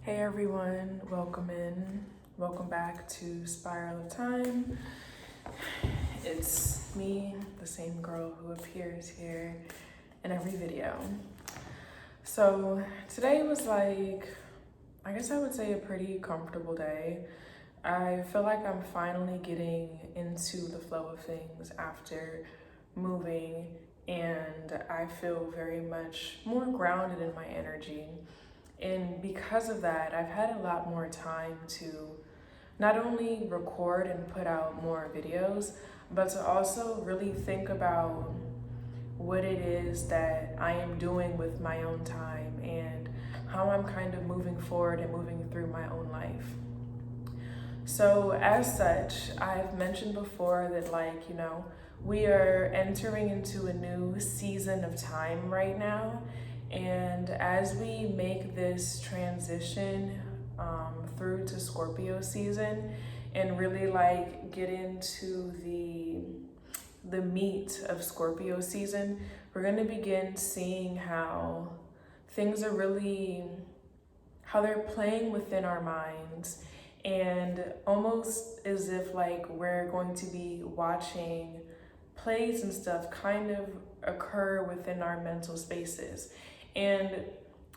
Hey everyone, welcome in. Welcome back to Spiral of Time. It's me, the same girl who appears here in every video. So today was I guess I would say a pretty comfortable day. I feel like I'm finally getting into the flow of things after moving, and I feel very much more grounded in my energy. And because of that, I've had a lot more time to not only record and put out more videos, but to also really think about what it is that I am doing with my own time and how I'm kind of moving forward and moving through my own life. So, as such, I've mentioned before that, we are entering into a new season of time right now. And as we make this transition through to Scorpio season and really get into the meat of Scorpio season, we're going to begin seeing how things are really, how they're playing within our minds, and almost as if we're going to be watching plays and stuff kind of occur within our mental spaces. And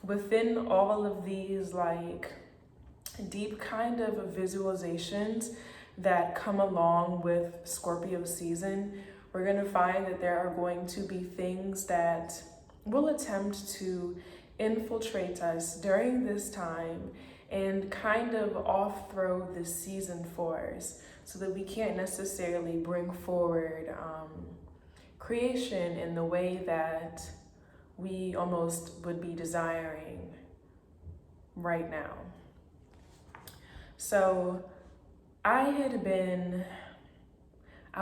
within all of these deep kind of visualizations that come along with Scorpio season, we're going to find that there are going to be things that will attempt to infiltrate us during this time and kind of off throw this season for us so that we can't necessarily bring forward creation in the way that we almost would be desiring right now. So I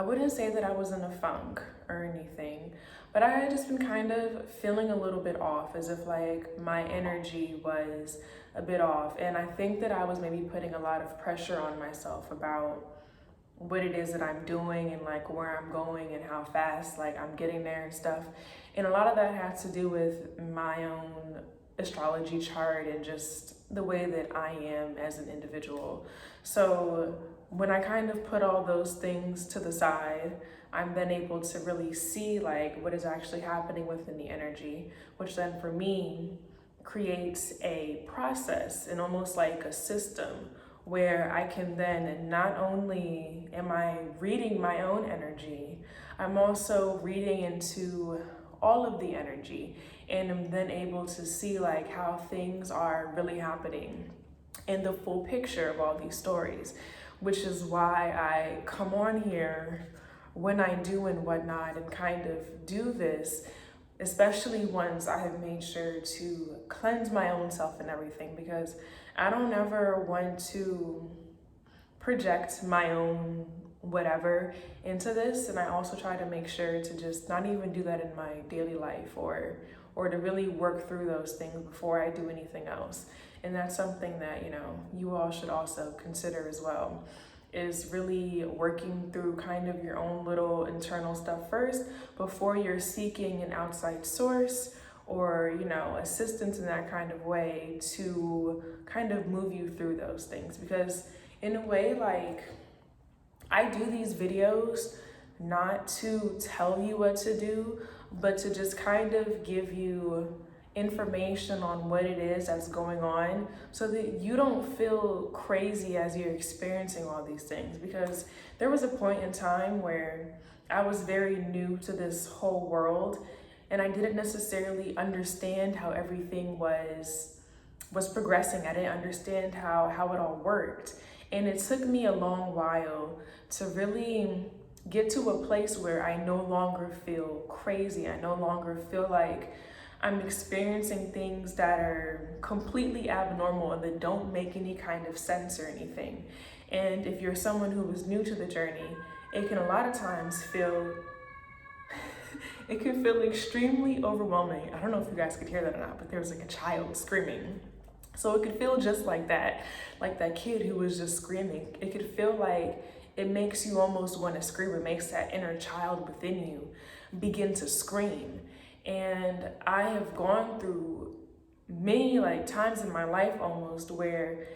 wouldn't say that I was in a funk or anything, but I had just been kind of feeling a little bit off, as if my energy was a bit off. And I think that I was maybe putting a lot of pressure on myself about what it is that I'm doing and where I'm going and how fast I'm getting there and stuff. And a lot of that has to do with my own astrology chart and just the way that I am as an individual. So when I kind of put all those things to the side, I'm then able to really see what is actually happening within the energy, which then for me creates a process and almost like a system where I can then, not only am I reading my own energy, I'm also reading into all of the energy, and I'm then able to see how things are really happening in the full picture of all these stories, which is why I come on here when I do and whatnot and kind of do this, especially once I have made sure to cleanse my own self and everything, because I don't ever want to project my own whatever into this. And I also try to make sure to just not even do that in my daily life, or to really work through those things before I do anything else. And that's something that, you all should also consider as well, is really working through kind of your own little internal stuff first before you're seeking an outside source or, assistance in that kind of way to kind of move you through those things. Because in a way, I do these videos not to tell you what to do, but to just kind of give you information on what it is that's going on so that you don't feel crazy as you're experiencing all these things. Because there was a point in time where I was very new to this whole world and I didn't necessarily understand how everything was progressing. I didn't understand how it all worked. And it took me a long while to really get to a place where I no longer feel crazy. I no longer feel like I'm experiencing things that are completely abnormal and that don't make any kind of sense or anything. And if you're someone who is new to the journey, it can a lot of times feel it can feel extremely overwhelming. I don't know if you guys could hear that or not, but there was a child screaming. So it could feel just like that kid who was just screaming. It could feel like it makes you almost want to scream. It makes that inner child within you begin to scream. And I have gone through many like times in my life almost where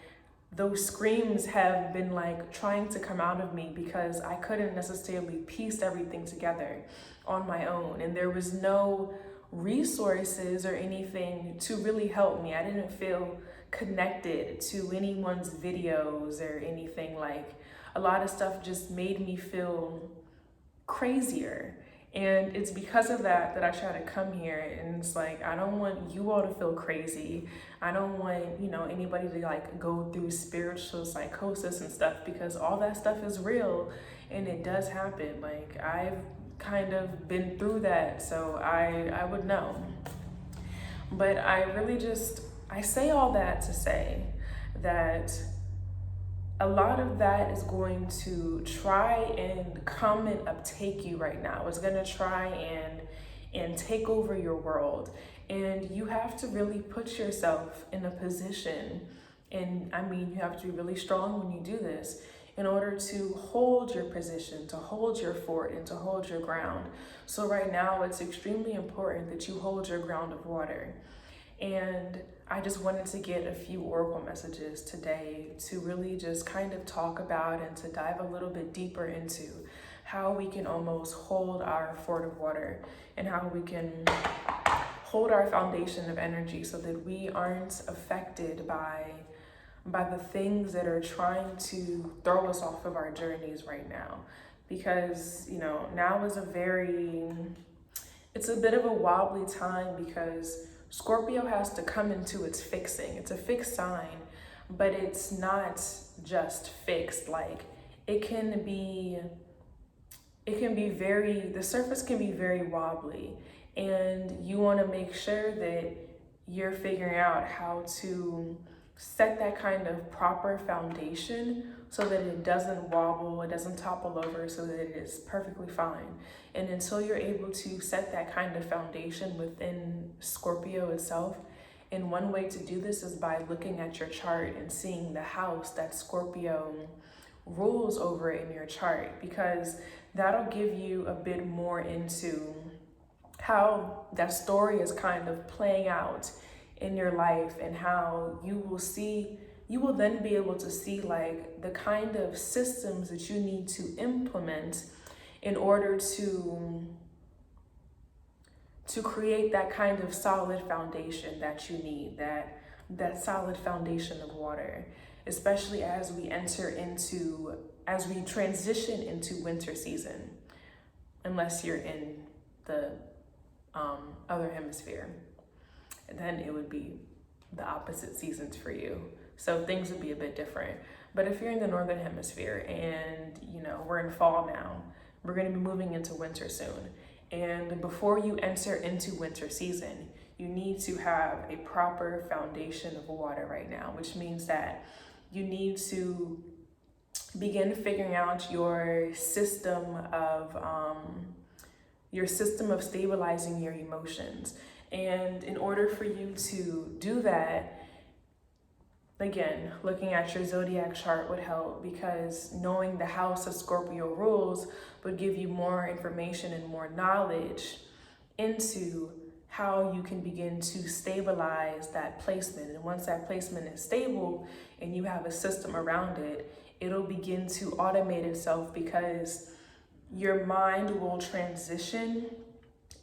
those screams have been like trying to come out of me because I couldn't necessarily piece everything together on my own, and there was no resources or anything to really help me. I didn't feel connected to anyone's videos or anything. Like, a lot of stuff just made me feel crazier. And it's because of that that I try to come here, and it's like, I don't want you all to feel crazy. I don't want, anybody to like go through spiritual psychosis and stuff, because all that stuff is real and it does happen. Like, I've kind of been through that, so I would know. But I say all that to say that a lot of that is going to try and come and uptake you right now. It's going to try and take over your world. And you have to really put yourself in a position, and I mean, you have to be really strong when you do this, in order to hold your position, to hold your fort, and to hold your ground. So right now, it's extremely important that you hold your ground of water. And I just wanted to get a few oracle messages today to really just kind of talk about and to dive a little bit deeper into how we can almost hold our fort of water, and how we can hold our foundation of energy so that we aren't affected by the things that are trying to throw us off of our journeys right now. Because, now is it's a bit of a wobbly time, because Scorpio has to come into its fixing. It's a fixed sign, but it's not just fixed. Like, the surface can be very wobbly, and you want to make sure that you're figuring out how to set that kind of proper foundation so that it doesn't wobble, it doesn't topple over, so that it is perfectly fine. And until you're able to set that kind of foundation within Scorpio itself, and one way to do this is by looking at your chart and seeing the house that Scorpio rules over in your chart, because that'll give you a bit more into how that story is kind of playing out in your life, and how you will then be able to see like the kind of systems that you need to implement in order to create that kind of solid foundation that you need, that solid foundation of water, especially as we transition into winter season, unless you're in the other hemisphere. And then it would be the opposite seasons for you. So things would be a bit different. But if you're in the northern hemisphere and, we're in fall now, we're going to be moving into winter soon. And before you enter into winter season, you need to have a proper foundation of water right now, which means that you need to begin figuring out your system of stabilizing your emotions. And in order for you to do that, again, looking at your zodiac chart would help, because knowing the house of Scorpio rules would give you more information and more knowledge into how you can begin to stabilize that placement. And once that placement is stable and you have a system around it, it'll begin to automate itself, because your mind will transition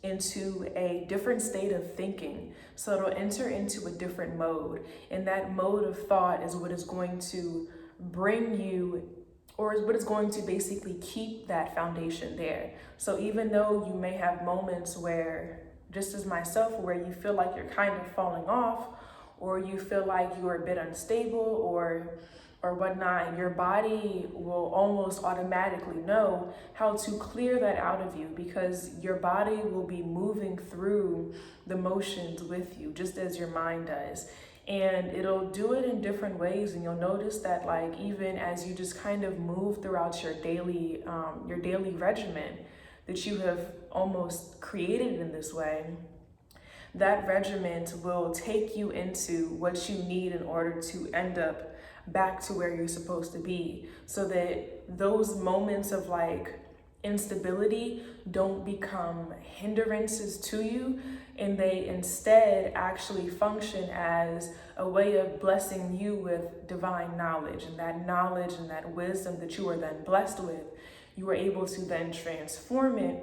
into a different state of thinking. So it'll enter into a different mode. And that mode of thought is what is going to bring you, or is what is going to basically keep that foundation there. So even though you may have moments where, just as myself, where you feel like you're kind of falling off, or you feel like you're a bit unstable or whatnot, your body will almost automatically know how to clear that out of you, because your body will be moving through the motions with you, just as your mind does. And it'll do it in different ways, and you'll notice that, like, even as you just kind of move throughout your daily regimen that you have almost created in this way, that regiment will take you into what you need in order to end up back to where you're supposed to be, so that those moments of like instability don't become hindrances to you, and they instead actually function as a way of blessing you with divine knowledge. And that knowledge and that wisdom that you are then blessed with, you are able to then transform it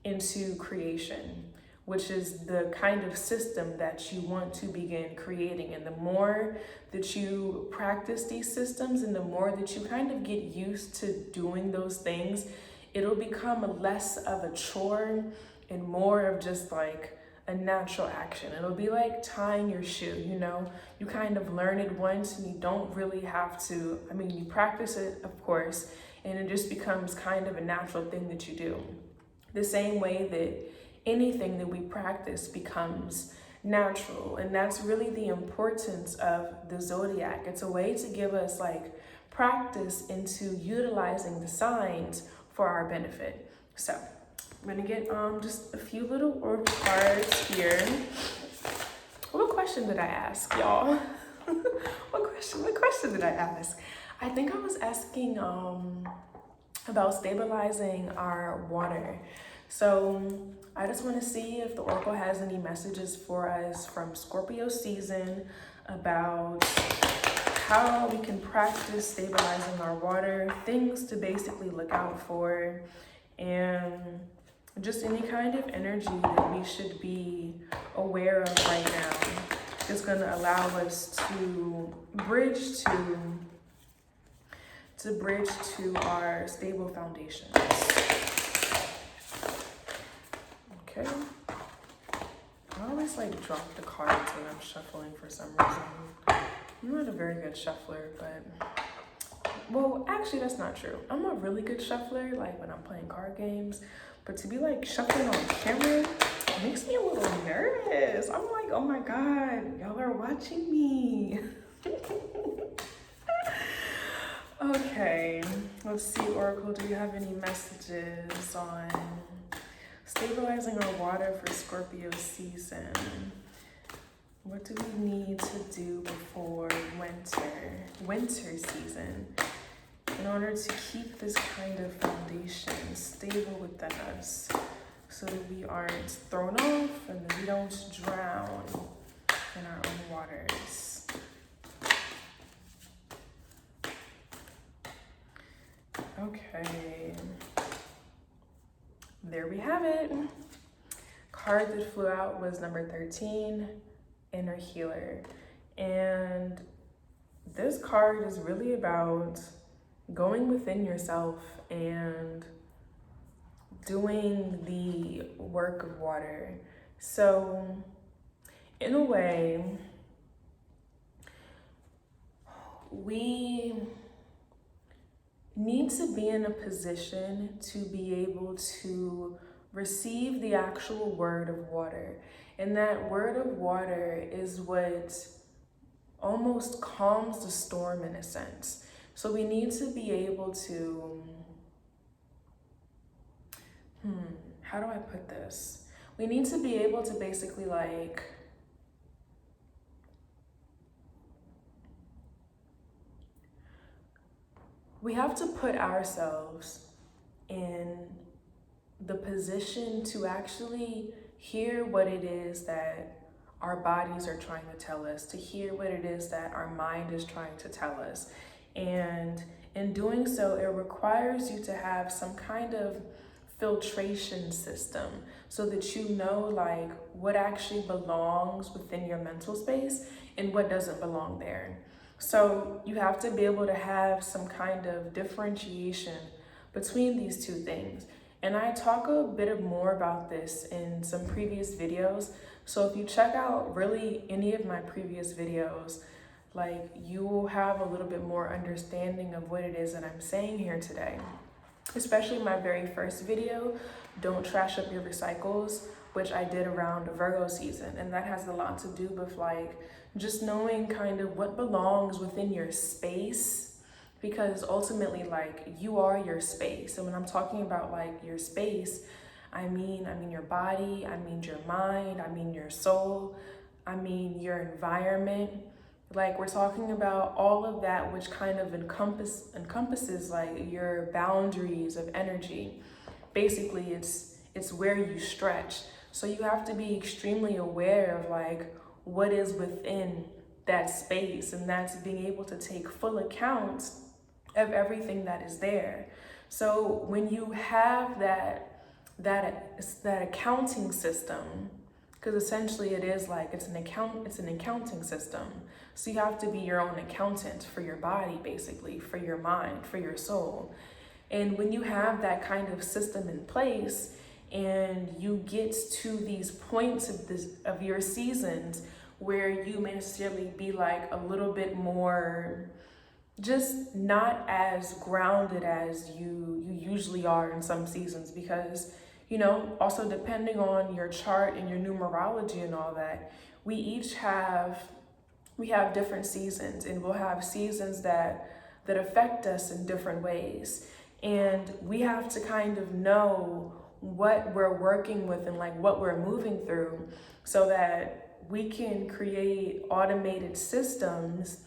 into creation, which is the kind of system that you want to begin creating. And the more that you practice these systems and the more that you kind of get used to doing those things, it'll become less of a chore and more of just like a natural action. It'll be like tying your shoe, you know? You kind of learn it once and you don't really have to, I mean, you practice it, of course, and it just becomes kind of a natural thing that you do. The same way that anything that we practice becomes natural. And that's really the importance of the zodiac. It's a way to give us like practice into utilizing the signs for our benefit. So I'm gonna get just a few little oracle cards here. What question did I ask, y'all? What question did I ask? I think I was asking about stabilizing our water. So I just want to see if the oracle has any messages for us from Scorpio season about how we can practice stabilizing our water, things to basically look out for, and just any kind of energy that we should be aware of right now. It's going to allow us to bridge to our stable foundations. Okay. I always like drop the cards when I'm shuffling for some reason. I'm not a very good shuffler, but, well, actually that's not true. I'm a really good shuffler, like when I'm playing card games, but to be like shuffling on camera makes me a little nervous. I'm like, oh my God, y'all are watching me. Okay, let's see, Oracle, do you have any messages on stabilizing our water for Scorpio season? What do we need to do before winter season in order to keep this kind of foundation stable within us so that we aren't thrown off and that we don't drown in our own waters? Okay, there we have it. Card that flew out was number 13, Inner Healer. And this card is really about going within yourself and doing the work of water. So in a way, we need to be in a position to be able to receive the actual word of water. And that word of water is what almost calms the storm in a sense. So we need to be able to, how do I put this? We need to be able to basically like, we have to put ourselves in the position to actually hear what it is that our bodies are trying to tell us, to hear what it is that our mind is trying to tell us. And in doing so, it requires you to have some kind of filtration system so that you know like what actually belongs within your mental space and what doesn't belong there. So you have to be able to have some kind of differentiation between these two things. And I talk a bit more about this in some previous videos. So if you check out really any of my previous videos, like you will have a little bit more understanding of what it is that I'm saying here today. Especially my very first video, Don't Trash Up Your Recycles, which I did around Virgo season. And that has a lot to do with like just knowing kind of what belongs within your space, because ultimately like you are your space. And when I'm talking about like your space, I mean your body, I mean your mind, I mean your soul, I mean your environment. Like we're talking about all of that which kind of encompasses like your boundaries of energy. basically it's where you stretch. So you have to be extremely aware of like what is within that space, and that's being able to take full account of everything that is there. So when you have that accounting system, because essentially it is like it's an accounting system. So you have to be your own accountant for your body, basically, for your mind, for your soul. And when you have that kind of system in place and you get to these points of your seasons where you may necessarily be like a little bit more just not as grounded as you usually are in some seasons, because also depending on your chart and your numerology and all that, we have different seasons, and we'll have seasons that affect us in different ways. And we have to kind of know what we're working with and like what we're moving through, so that we can create automated systems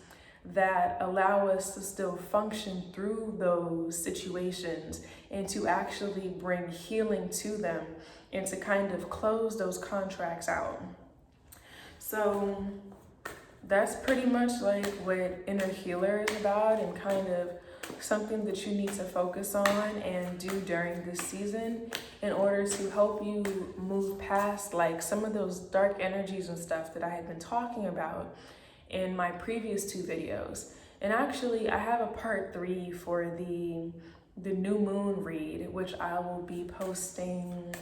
that allow us to still function through those situations and to actually bring healing to them and to kind of close those contracts out. So that's pretty much like what Inner Healer is about, and kind of something that you need to focus on and do during this season in order to help you move past like some of those dark energies and stuff that I had been talking about in my previous 2 videos. And actually I have a part 3 for the new moon read, which I will be posting.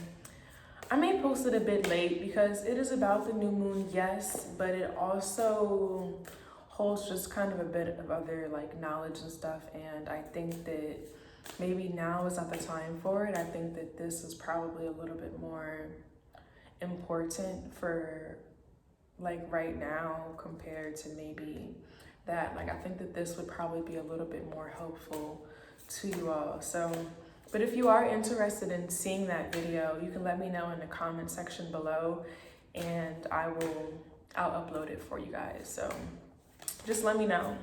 I may post it a bit late because it is about the new moon, yes, but it also holds just kind of a bit of other like knowledge and stuff. And I think that maybe now is not the time for it. I think that this is probably a little bit more important for like right now compared to maybe that. Like I think that this would probably be a little bit more helpful to you all. So, but if you are interested in seeing that video, you can let me know in the comment section below, and I'll upload it for you guys. So just let me know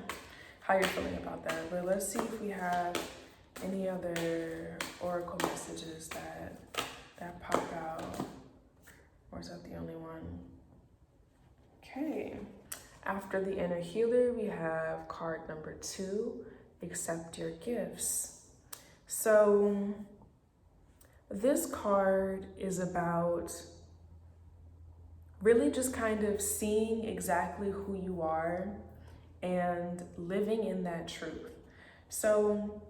how you're feeling about that. But let's see if we have any other oracle messages that pop out, or is that the only one? Okay, after the Inner Healer, we have card number 2, accept your gifts. So this card is about really just kind of seeing exactly who you are and living in that truth. So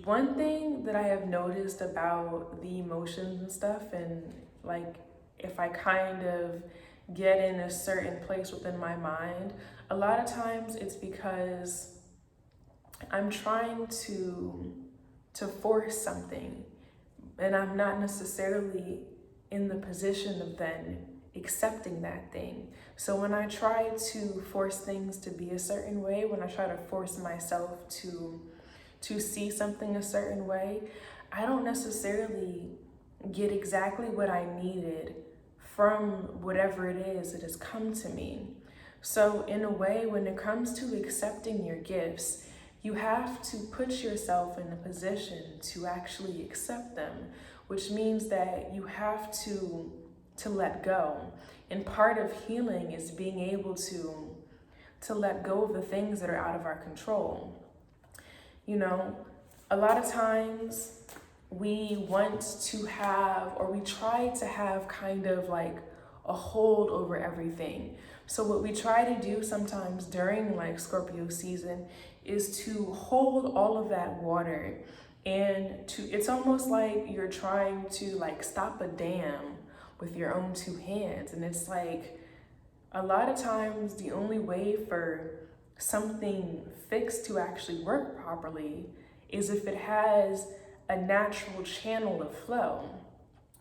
one thing that I have noticed about the emotions and stuff, and like if I kind of get in a certain place within my mind, a lot of times it's because I'm trying to force something, and I'm not necessarily in the position of then accepting that thing. So when I try to force things to be a certain way, when I try to force myself to see something a certain way, I don't necessarily get exactly what I needed from whatever it is that has come to me. So in a way, when it comes to accepting your gifts, you have to put yourself in a position to actually accept them, which means that you have to let go. And part of healing is being able to let go of the things that are out of our control. A lot of times we want to have, or we try to have kind of like a hold over everything. So what we try to do sometimes during like Scorpio season is to hold all of that water, and it's almost like you're trying to like stop a dam with your own 2 hands. And it's like a lot of times the only way for something fixed to actually work properly is if it has a natural channel of flow.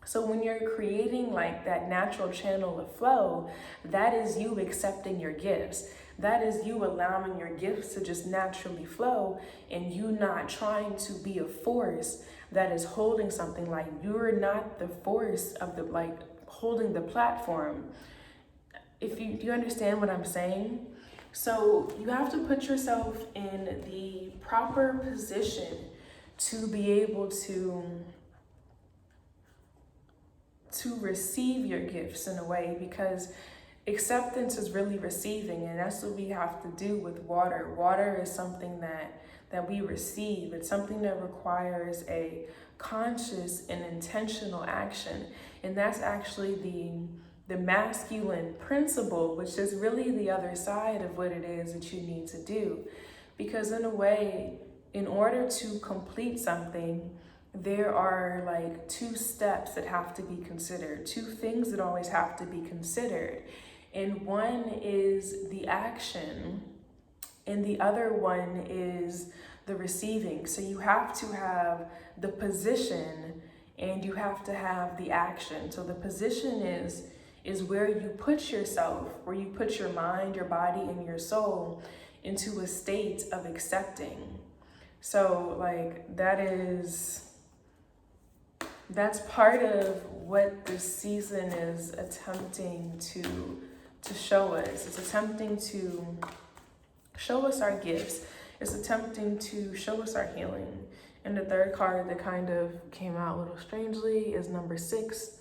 So when you're creating like that natural channel of flow, that is you accepting your gifts. That is you allowing your gifts to just naturally flow, and you not trying to be a force that is holding something. Like you're not the force of the like holding the platform. Do you understand what I'm saying? So you have to put yourself in the proper position to be able to receive your gifts in a way, because acceptance is really receiving, and that's what we have to do with water. Water is something that we receive. It's something that requires a conscious and intentional action, and that's actually the masculine principle, which is really the other side of what it is that you need to do. Because in a way, in order to complete something, there are like two steps that have to be considered, two things that always have to be considered. And one is the action, and the other one is the receiving. So you have to have the position and you have to have the action. So the position is where you put yourself, where you put your mind, your body, and your soul into a state of accepting. So like that's part of what this season is attempting to show us. It's attempting to show us our gifts. It's attempting to show us our healing. And the third card that kind of came out a little strangely is number 6,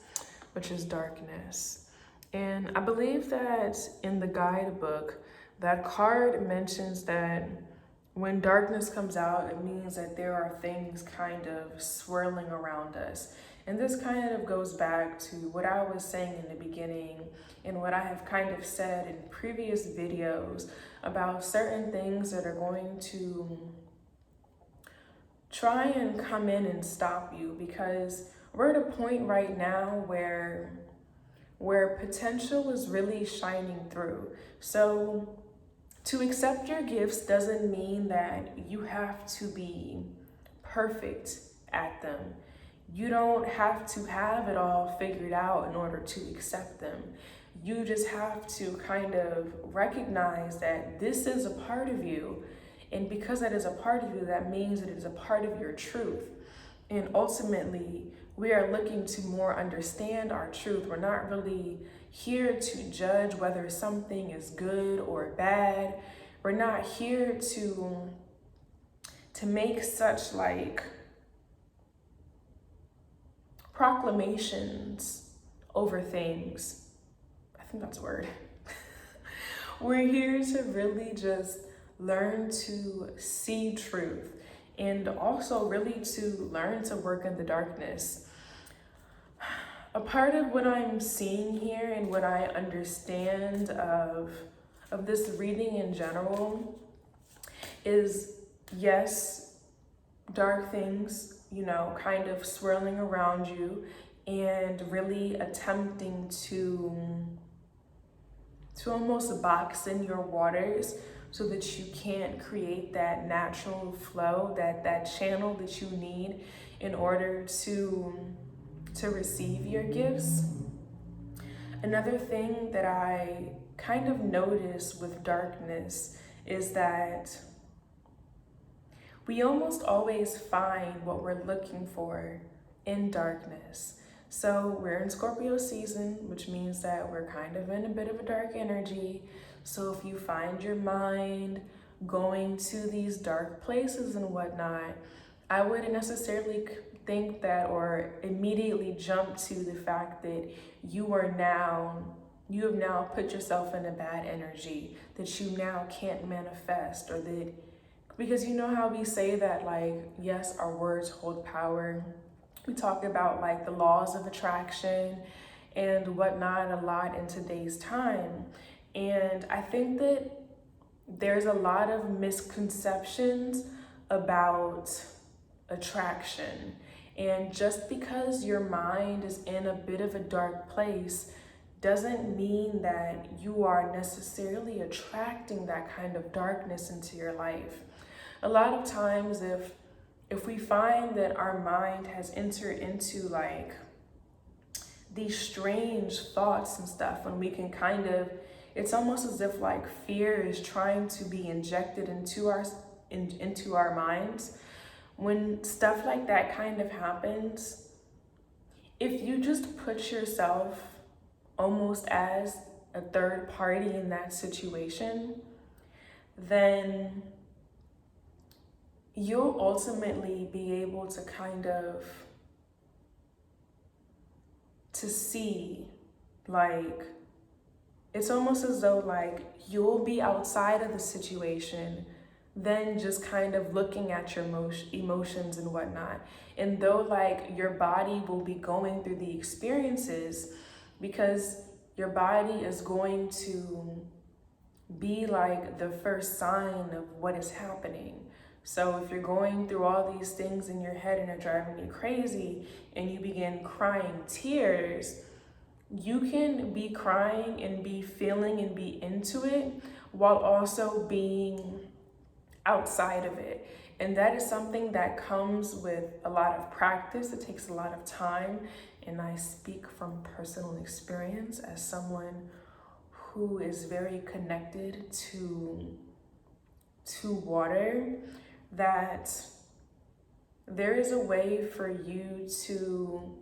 which is darkness. And I believe that in the guidebook, that card mentions that when darkness comes out, it means that there are things kind of swirling around us. And this kind of goes back to what I was saying in the beginning and what I have kind of said in previous videos about certain things that are going to try and come in and stop you, because we're at a point right now where potential is really shining through. So to accept your gifts doesn't mean that you have to be perfect at them. You don't have to have it all figured out in order to accept them. You just have to kind of recognize that this is a part of you. And because that is a part of you, that means that it is a part of your truth. And ultimately, we are looking to more understand our truth. We're not really here to judge whether something is good or bad. We're not here to make such like proclamations over things. I think that's a word. We're here to really just learn to see truth, and also really to learn to work in the darkness. A part of what I'm seeing here and what I understand of this reading in general is, yes, dark things, kind of swirling around you and really attempting to almost box in your waters so that you can't create that natural flow, that channel that you need in order to receive your gifts. Another thing that I kind of notice with darkness is that we almost always find what we're looking for in darkness. So we're in Scorpio season, which means that we're kind of in a bit of a dark energy. So if you find your mind going to these dark places and whatnot, I wouldn't necessarily think that or immediately jump to the fact that you have now put yourself in a bad energy, that you now can't manifest, or that, because you know how we say that, like, yes, our words hold power. We talk about like the laws of attraction and whatnot a lot in today's time. And I think that there's a lot of misconceptions about attraction. And just because your mind is in a bit of a dark place doesn't mean that you are necessarily attracting that kind of darkness into your life. A lot of times if we find that our mind has entered into like these strange thoughts and stuff, and we can kind of, it's almost as if like fear is trying to be injected into our minds. When stuff like that kind of happens, if you just put yourself almost as a third party in that situation, then you'll ultimately be able to kind of to see, like, it's almost as though like you'll be outside of the situation, then just kind of looking at your emotions and whatnot. And though like your body will be going through the experiences, because your body is going to be like the first sign of what is happening. So if you're going through all these things in your head and are driving you crazy and you begin crying tears, you can be crying and be feeling and be into it while also being outside of it. And that is something that comes with a lot of practice. It takes a lot of time. And I speak from personal experience as someone who is very connected to water, that there is a way for you to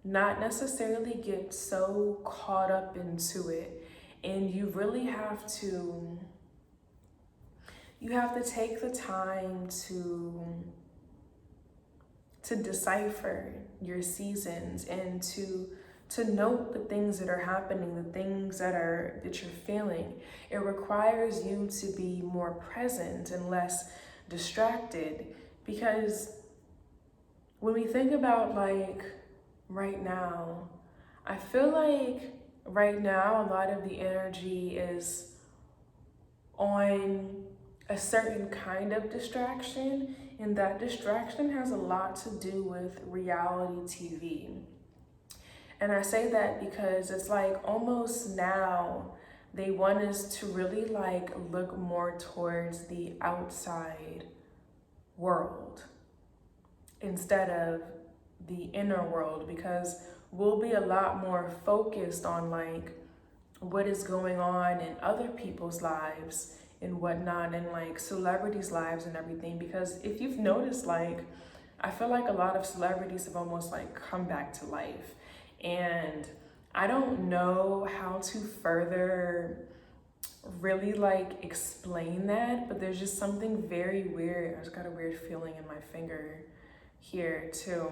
not necessarily get so caught up into it. And you really have to take the time to decipher your seasons and to note the things that are happening, the things that you're feeling. It requires you to be more present and less distracted, because when we think about like right now, I feel like right now a lot of the energy is on a certain kind of distraction, and that distraction has a lot to do with reality TV. And I say that because it's like almost now they want us to really like look more towards the outside world instead of the inner world, because we'll be a lot more focused on like what is going on in other people's lives and whatnot, and like celebrities' lives and everything. Because if you've noticed, like I feel like a lot of celebrities have almost like come back to life. And I don't know how to further really like explain that, but there's just something very weird. I just got a weird feeling in my finger here too.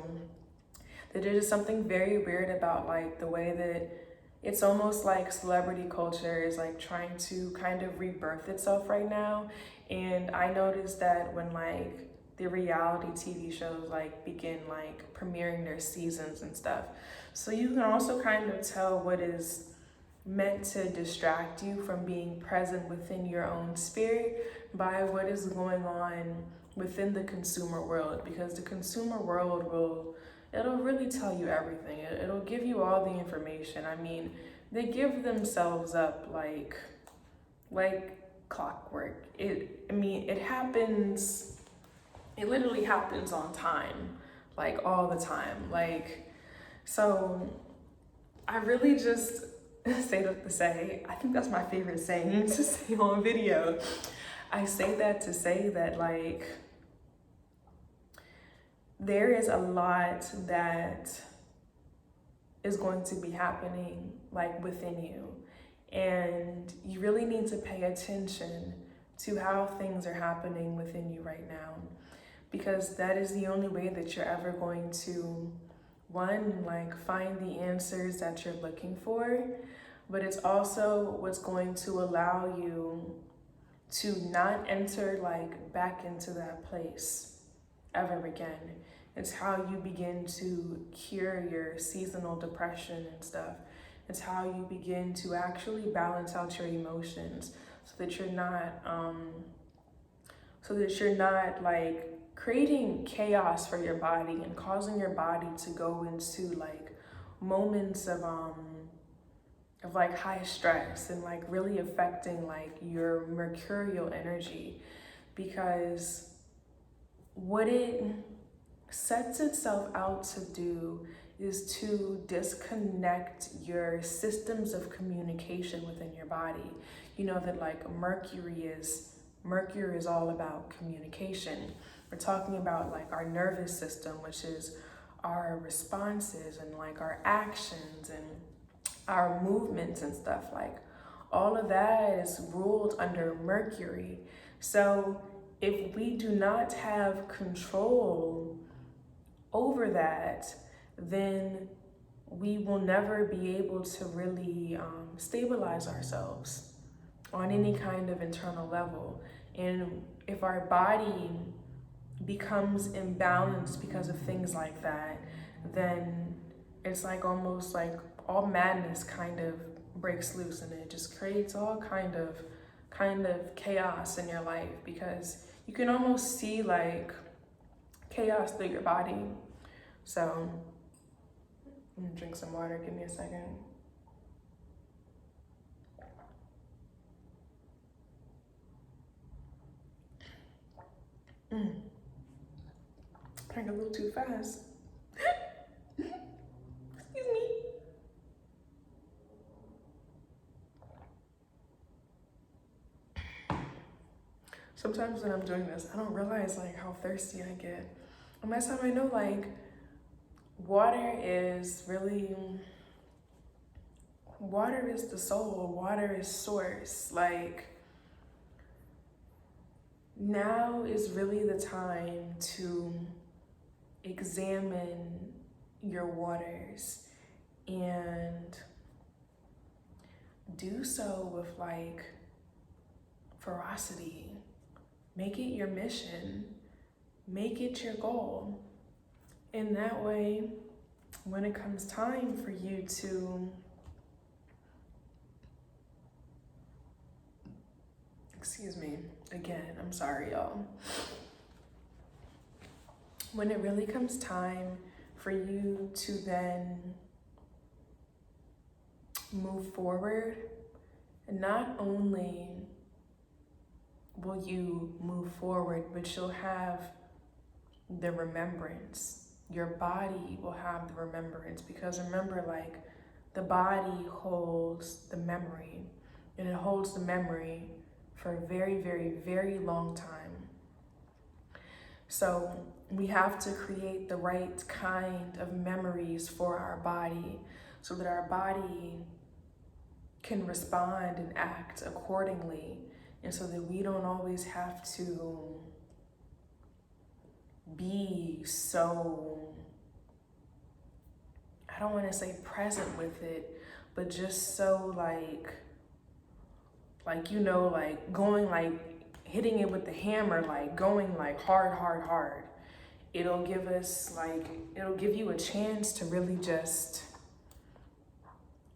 That there's just something very weird about like the way that it's almost like celebrity culture is like trying to kind of rebirth itself right now. And I noticed that when like the reality TV shows like begin like premiering their seasons and stuff. So you can also kind of tell what is meant to distract you from being present within your own spirit by what is going on within the consumer world, because the consumer world it'll really tell you everything. It'll give you all the information. I mean, they give themselves up like clockwork. It happens. It literally happens on time, like all the time. Like, so I really just say that to say, I think that's my favorite saying to say on video. I say that to say that like, there is a lot that is going to be happening like within you. And you really need to pay attention to how things are happening within you right now, because that is the only way that you're ever going to, one, like find the answers that you're looking for, but it's also what's going to allow you to not enter like back into that place ever again. It's how you begin to cure your seasonal depression and stuff. It's how you begin to actually balance out your emotions so that you're not like creating chaos for your body and causing your body to go into like moments of like high stress and like really affecting like your mercurial energy. Because what it sets itself out to do is to disconnect your systems of communication within your body. You know that like Mercury is all about communication. We're talking about like our nervous system, which is our responses and like our actions and our movements and stuff. Like all of that is ruled under Mercury. So if we do not have control over that, then we will never be able to really stabilize ourselves on any kind of internal level. And if our body becomes imbalanced because of things like that, then it's like almost like all madness kind of breaks loose, and it just creates all kind of chaos in your life, because you can almost see like chaos through your body. So I'm gonna drink some water, give me a second. Drank a little too fast. Excuse me. Sometimes when I'm doing this, I don't realize like how thirsty I get. And by the time I know, like, water is the soul, water is source. Like, now is really the time to examine your waters and do so with like ferocity. Make it your mission, make it your goal. And that way, when it comes time for you to excuse me, again, I'm sorry, y'all. When it really comes time for you to then move forward, not only will you move forward, but you'll have the remembrance. Your body will have the remembrance, because remember, like, the body holds the memory, and it holds the memory for a very, very, very long time. So we have to create the right kind of memories for our body so that our body can respond and act accordingly, and so that we don't always have to be so, I don't want to say present with it, but just so like, you know, like going, like hitting it with the hammer, like going like hard, hard, hard. It'll give us like, it'll give you a chance to really just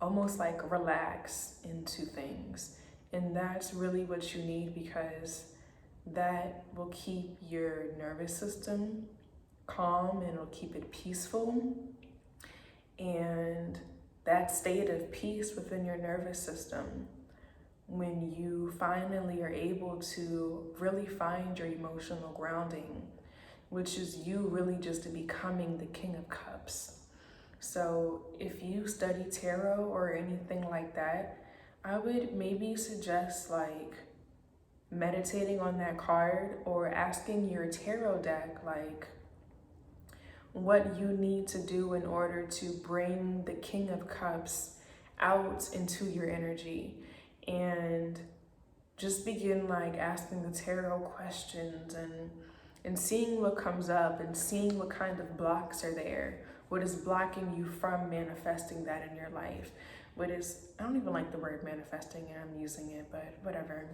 almost like relax into things. And that's really what you need, because that will keep your nervous system calm and it'll keep it peaceful. And that state of peace within your nervous system, when you finally are able to really find your emotional grounding, which is you really just becoming the King of Cups. So if you study tarot or anything like that, I would maybe suggest like meditating on that card, or asking your tarot deck like what you need to do in order to bring the King of Cups out into your energy, and just begin like asking the tarot questions and seeing what comes up, and seeing what kind of blocks are there. What is blocking you from manifesting that in your life? What is, I don't even like the word manifesting and I'm using it, but whatever.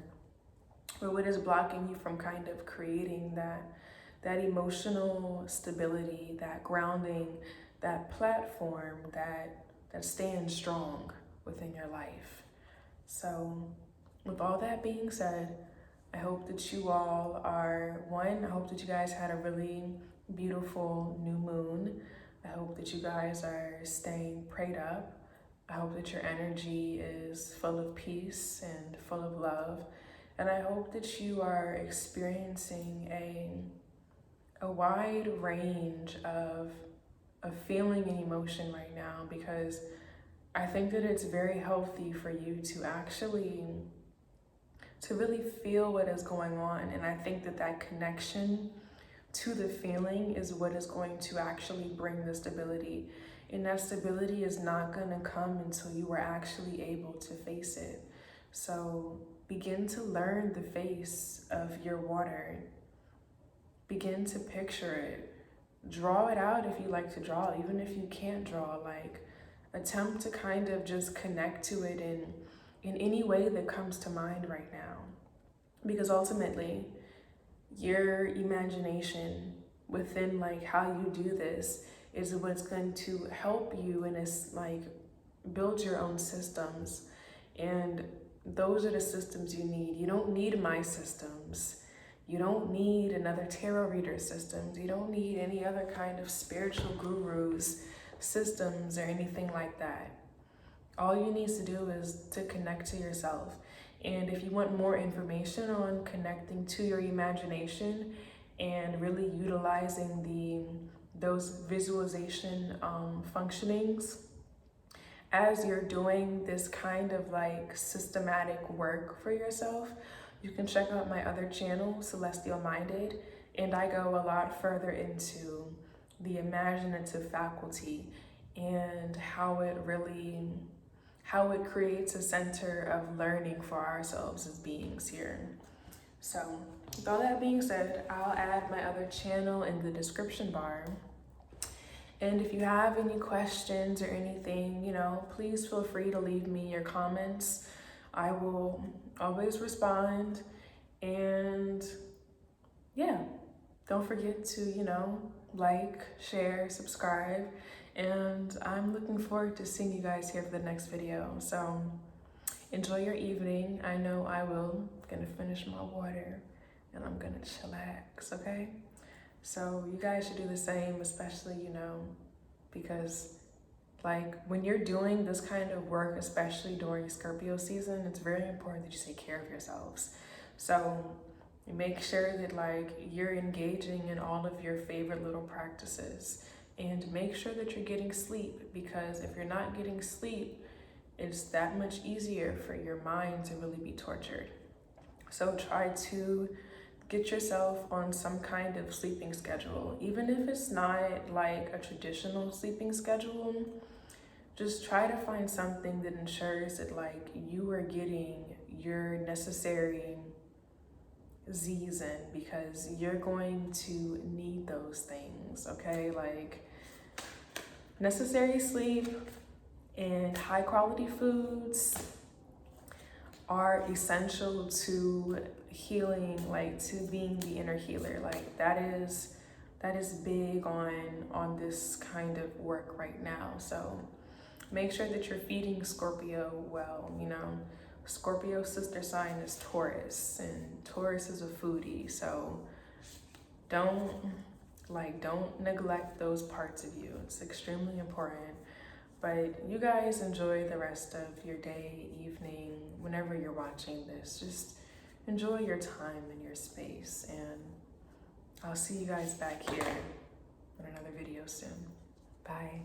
But what is blocking you from kind of creating that emotional stability, that grounding, that platform that stands strong within your life? So with all that being said, I hope that you all are, I hope that you guys had a really beautiful new moon. I hope that you guys are staying prayed up. I hope that your energy is full of peace and full of love. And I hope that you are experiencing a wide range of feeling and emotion right now, because I think that it's very healthy for you to really feel what is going on. And I think that connection to the feeling is what is going to actually bring the stability. And that stability is not going to come until you are actually able to face it. So begin to learn the face of your water. Begin to picture it. Draw it out if you like to draw, even if you can't draw. Like, attempt to kind of just connect to it in any way that comes to mind right now. Because ultimately, your imagination within like how you do this is what's going to help you, and it's like build your own systems. And those are the systems you need. You don't need my systems. You don't need another tarot reader systems. You don't need any other kind of spiritual gurus systems or anything like that. All you need to do is to connect to yourself. And if you want more information on connecting to your imagination and really utilizing those visualization functionings as you're doing this kind of like systematic work for yourself, you can check out my other channel, Celestial Minded, and I go a lot further into the imaginative faculty and how it creates a center of learning for ourselves as beings here. So with all that being said, I'll add my other channel in the description bar. And if you have any questions or anything, please feel free to leave me your comments. I will always respond. And yeah, don't forget to, like, share, subscribe. And I'm looking forward to seeing you guys here for the next video. So enjoy your evening. I know I will. I'm gonna finish my water and I'm gonna chillax, okay? So you guys should do the same, especially, because like when you're doing this kind of work, especially during Scorpio season, it's very important that you take care of yourselves. So make sure that like you're engaging in all of your favorite little practices, and make sure that you're getting sleep, because if you're not getting sleep, it's that much easier for your mind to really be tortured. So try to get yourself on some kind of sleeping schedule. Even if it's not like a traditional sleeping schedule, just try to find something that ensures that like you are getting your necessary Z's in, because you're going to need those things, okay? Like necessary sleep and high quality foods are essential to healing, like to being the inner healer. Like that is big on this kind of work right now. So make sure that you're feeding Scorpio well. Scorpio's sister sign is Taurus, and Taurus is a foodie. So don't neglect those parts of you. It's extremely important. But you guys enjoy the rest of your day, evening, whenever you're watching this. Just enjoy your time and your space. And I'll see you guys back here in another video soon. Bye.